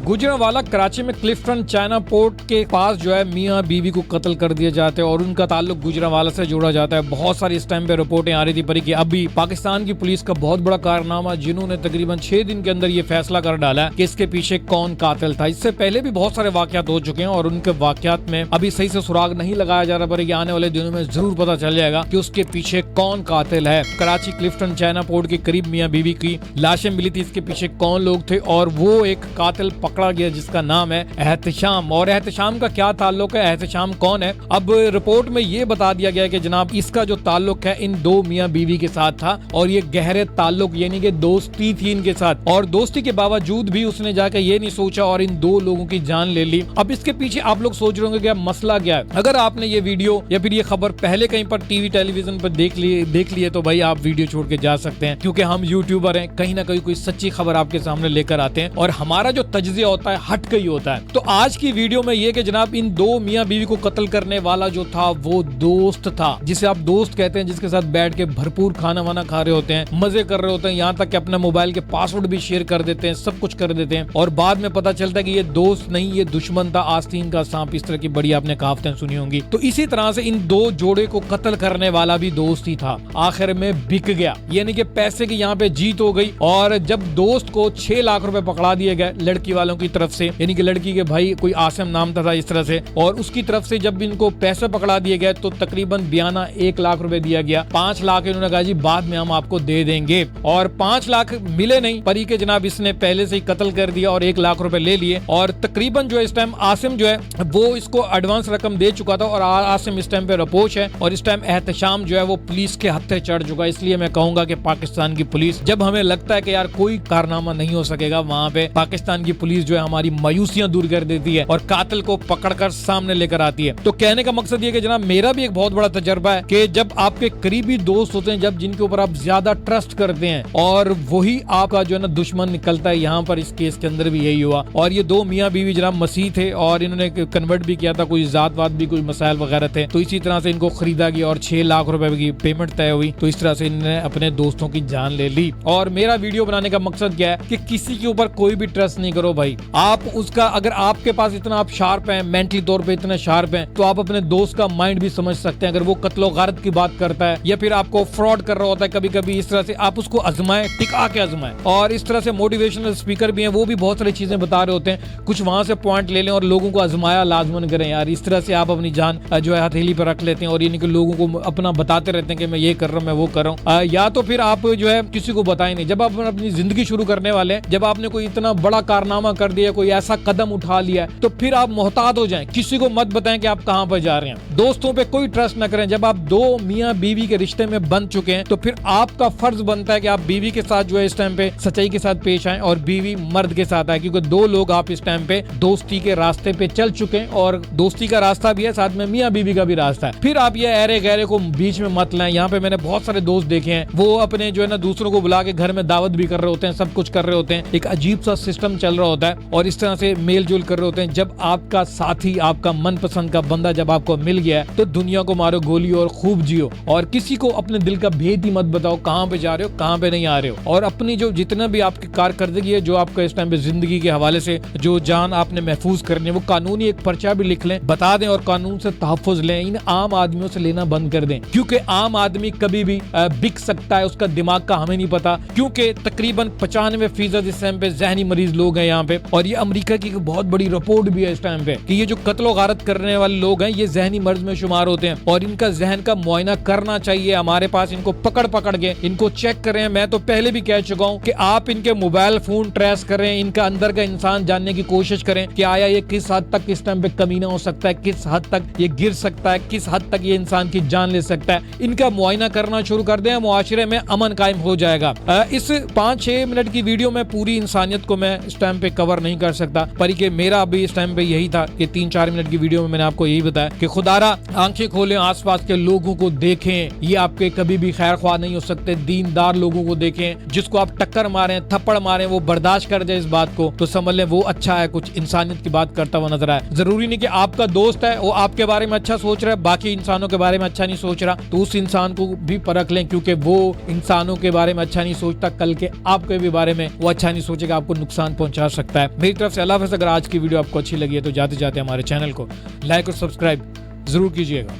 गुजरांवाला कराची में Clifton China port के पास जो है मियां बीवी को कत्ल कर दिया जाता है और उनका ताल्लुक गुजरांवाला से जोड़ा जाता है। बहुत सारी इस टाइम पे रिपोर्टें आ रही थी पर कि अभी पाकिस्तान की पुलिस का बहुत बड़ा कारनामा, जिन्होंने तकरीबन 6 दिन के अंदर ये फैसला कर डाला है कि इसके पीछे कौन कातिल था। इससे पहले भी बहुत सारे वाकयात हो चुके हैं और उनके वाकयात में अभी सही से सुराग नहीं लगाया जा रहा, पर कि आने वाले दिनों में जरूर पता चल जाएगा कि उसके पीछे कौन कातिल है। कराची क्लिफ्टन चाइना पोर्ट के करीब मियां बीवी की लाशें मिली थी, इसके पीछे कौन लोग थे और वो एक कातिल पकड़ा गया जिसका नाम है एहतशाम। और एहतशाम का क्या ताल्लुक है, एहतशाम कौन है? अब रिपोर्ट में ये बता दिया गया कि जनाब इसका जो ताल्लुक है इन दो मियां बीवी के साथ था और ये गहरे ताल्लुक यानी कि दोस्ती थी इनके साथ, और दोस्ती के बावजूद भी उसने जाकर ये नहीं सोचा और इन दो लोगों की जान ले ली। अब इसके पीछे आप लोग सोच रहे होंगे कि मसला क्या है। अगर आपने ये वीडियो या फिर ये खबर पहले कहीं पर टीवी टेलीविजन पर देख लिए तो भाई आप वीडियो छोड़ के जा सकते हैं, क्योंकि हम यूट्यूबर हैं, कहीं ना कहीं कोई सच्ची खबर आपके सामने लेकर आते हैं और हमारा जो तज्जिया होता है हट के ही होता है। तो आज की वीडियो में ये कि जनाब इन दो मियां बीवी को कत्ल करने वाला जो था वो दोस्त था, जिसे आप दोस्त कहते हैं, जिसके साथ बैठ के भरपूर खाना वाना खा रहे होते हैं, मजे कर रहे होते हैं, यहाँ तक कि अपने मोबाइल के पासवर्ड भी शेयर कर देते हैं, सब कुछ कर देते हैं और बाद में पता चलता है कि ये दोस्त नहीं, ये दुश्मन था, आस्तीन का सांप, इस तरह की बड़ी आपने कहावतें सुनी होंगी। तो इसी तरह से इन दो जोड़े को कत्ल करने वाला भी दोस्त ही था, आखिर में बिक गया, यानी कि पैसे की यहाँ पे जीत हो गई। और जब दोस्त को 6 लाख रुपए पकड़ा दिए गए लड़की वालों की तरफ से, यानी कि लड़की के भाई कोई आसिम नाम था इस तरह से, और उसकी तरफ से जब इनको पैसे पकड़ा दिए गए तो तकरीबन बयाना 1 लाख रुपए दिया गया। 5 लाख इन्होंने कहा जी बाद में हम आपको दे देंगे, और 5 लाख मिले नहीं, परी के जनाब इसने पहले से ही कत्ल कर दिया और 1 लाख रुपए ले लिए। और तकरीबन जो इस टाइम आसिम जो है वो इसको एडवांस रकम दे चुका था और आसिम इस टाइम पे रपोश है और इस टाइम एहतशाम जो है वो पुलिस के हत्थे चढ़ चुका है। इसलिए मैं कहूंगा कि पाकिस्तान की पुलिस, जब हमें लगता है कि यार कोई कारनामा नहीं हो सकेगा, वहां पे पाकिस्तान की पुलिस जो है हमारी मायूसियां दूर कर देती है और कातिल को पकड़कर सामने लेकर आती है। तो कहने का मकसद ये कि जनाब मेरा भी एक बहुत बड़ा तजर्बा है कि जब आपके करीबी दोस्त होते हैं, जब जिनके ऊपर आप ज्यादा ट्रस्ट करते हैं और वही आपका जो है ना दुश्मन निकलता है। यहाँ पर इस केस के अंदर भी यही हुआ और ये दो मियाँ बीवी जनाब मसीह थे और इन्होंने कन्वर्ट भी किया था, कोई जात वात भी कोई मसाइल वगैरह थे, तो इसी तरह से इनको खरीदा गया और 6 लाख रुपए की पेमेंट तय हुई। तो इस तरह से इन्होंने अपने दोस्तों की जान ले ली। और मेरा वीडियो बनाने का मकसद क्या है कि किसी के ऊपर कोई भी ट्रस्ट नहीं करो भाई। आप उसका, अगर आपके पास इतना आप शार्प हैं, मेंटली तौर पे इतना शार्प हैं, तो आप अपने दोस्त का माइंड भी समझ सकते हैं। अगर वो कत्लो गारत की बात करता है या फिर आपको फ्रॉड कर रहा होता है कभी कभी, इस तरह से आप उसको आजमाएं, टिका के आजमाएं। और इस तरह से मोटिवेशनल स्पीकर भी हैं, वो भी बहुत सारी चीजें बता रहे होते हैं, कुछ वहां से पॉइंट ले लें और लोगों को आजमाया लाजमन करें यार। इस तरह से आप अपनी जान जो है हथेली पर रख लेते हैं और यानी कि लोगों को अपना बताते रहते हैं कि मैं ये कर रहा हूँ, मैं वो कर रहा हूँ। या तो फिर आप जो है किसी को बताएं नहीं। जब आप अपनी जिंदगी शुरू करने वाले हैं, जब आपने कोई इतना बड़ा कारनामा कर दिया, कोई ऐसा कदम उठा लिया, तो फिर आप मोहतात हो जाएं, किसी को मत बताएं कि आप कहां पर जा रहे हैं। दोस्तों पे कोई ट्रस्ट न करें। जब आप दो मियां बीवी के रिश्ते में बंध चुके हैं तो फिर आपका फर्ज बनता है कि आप बीवी के साथ जो है इस टाइम पे सच्चाई के साथ पेश आएं और बीवी मर्द के साथ आए, क्योंकि दो लोग आप इस टाइम पे दोस्ती के रास्ते पे चल चुके हैं और दोस्ती का रास्ता भी है, साथ में मियां बीवी का भी रास्ता है। फिर आप ये अरे गहरे को बीच में मत लाएं। यहाँ पे मैंने बहुत सारे दोस्त देखे हैं, वो अपने जो है ना दूसरों को बुला के घर में दावत भी कर रहे होते हैं, सब कुछ कर रहे होते हैं, एक अजीब सा सिस्टम चल रहा होता है और इस तरह से मेल जोल कर रहे होते हैं। जब आपका साथी, आपका मनपसंद का बंदा जब आपको मिल गया है तो दुनिया को मारो गोली और खूब जियो और किसी को अपने दिल का भेद ही मत बताओ, कहाँ पे जा रहे हो, कहाँ पे नहीं आ रहे हो। और अपनी जो जितना भी आपकी कारकर्दगी है, जो आपका इस टाइम पे जिंदगी के हवाले से जो जान आपने महफूज करनी है, वो कानूनी एक पर्चा भी लिख लें, बता दें और कानून से तहफ़्फ़ुज़ लें। इन आम आदमियों से लेना बंद कर दें, क्योंकि आम आदमी कभी भी बिक सकता है, उसका दिमाग का हमें नहीं पता, क्योंकि तकरीबन 95% इस टाइम पे जहनी मरीज लोग हैं यहाँ पे। और ये अमेरिका की बहुत बड़ी रिपोर्ट भी है इस टाइम पे कि ये जो कत्लो गारत करने वाले लोग हैं ये जहनी मर्ज में शुमार होते हैं और इनका जहन का मुआयना करना चाहिए। हमारे पास इनको पकड़ के इनको चेक करें। मैं तो पहले भी कह चुका हूँ कि आप इनके मोबाइल फोन ट्रेस करें, इनका अंदर का इंसान जानने की कोशिश करें कि आया ये किस हद तक इस टाइम पे कमीना हो सकता है, किस हद तक ये गिर सकता है, किस हद तक ये इंसान की जान ले सकता है। इनका मुआयना करना शुरू कर दें, मुआशरे में अमन कायम हो जाएगा। इस 5-6 मिनट की वीडियो में पूरी इंसानियत को मैं इस टाइम पे कवर नहीं कर सकता, पर कि मेरा अभी इस टाइम पे यही था कि 3-4 मिनट की वीडियो में मैंने आपको यही बताया कि खुदारा आंखें खोलें, आसपास के लोगों को देखें, ये आपके कभी भी खैर ख्वाह नहीं हो सकते। दीनदार लोगों को देखें, जिसको आप टक्कर मारें, थप्पड़ मारें, वो बर्दाश्त कर जाए इस बात को, तो समझ लें वो अच्छा है, कुछ इंसानियत की बात करता हुआ नजर आए। जरूरी नहीं कि आपका दोस्त है वो आपके बारे में अच्छा सोच रहा है, बाकी इंसानों के बारे में अच्छा नहीं सोच रहा, तो उस इंसान को भी परख लें, क्योंकि वो इंसानों के बारे में अच्छा नहीं सोचता, कल के आपके भी बारे में वो अच्छा नहीं सोचेगा, आपको नुकसान पहुंचा सकता है। सकता है। मेरी तरफ से अल्लाह हाफ़िज़। अगर आज की वीडियो आपको अच्छी लगी है तो जाते जाते हमारे चैनल को लाइक और सब्सक्राइब जरूर कीजिएगा।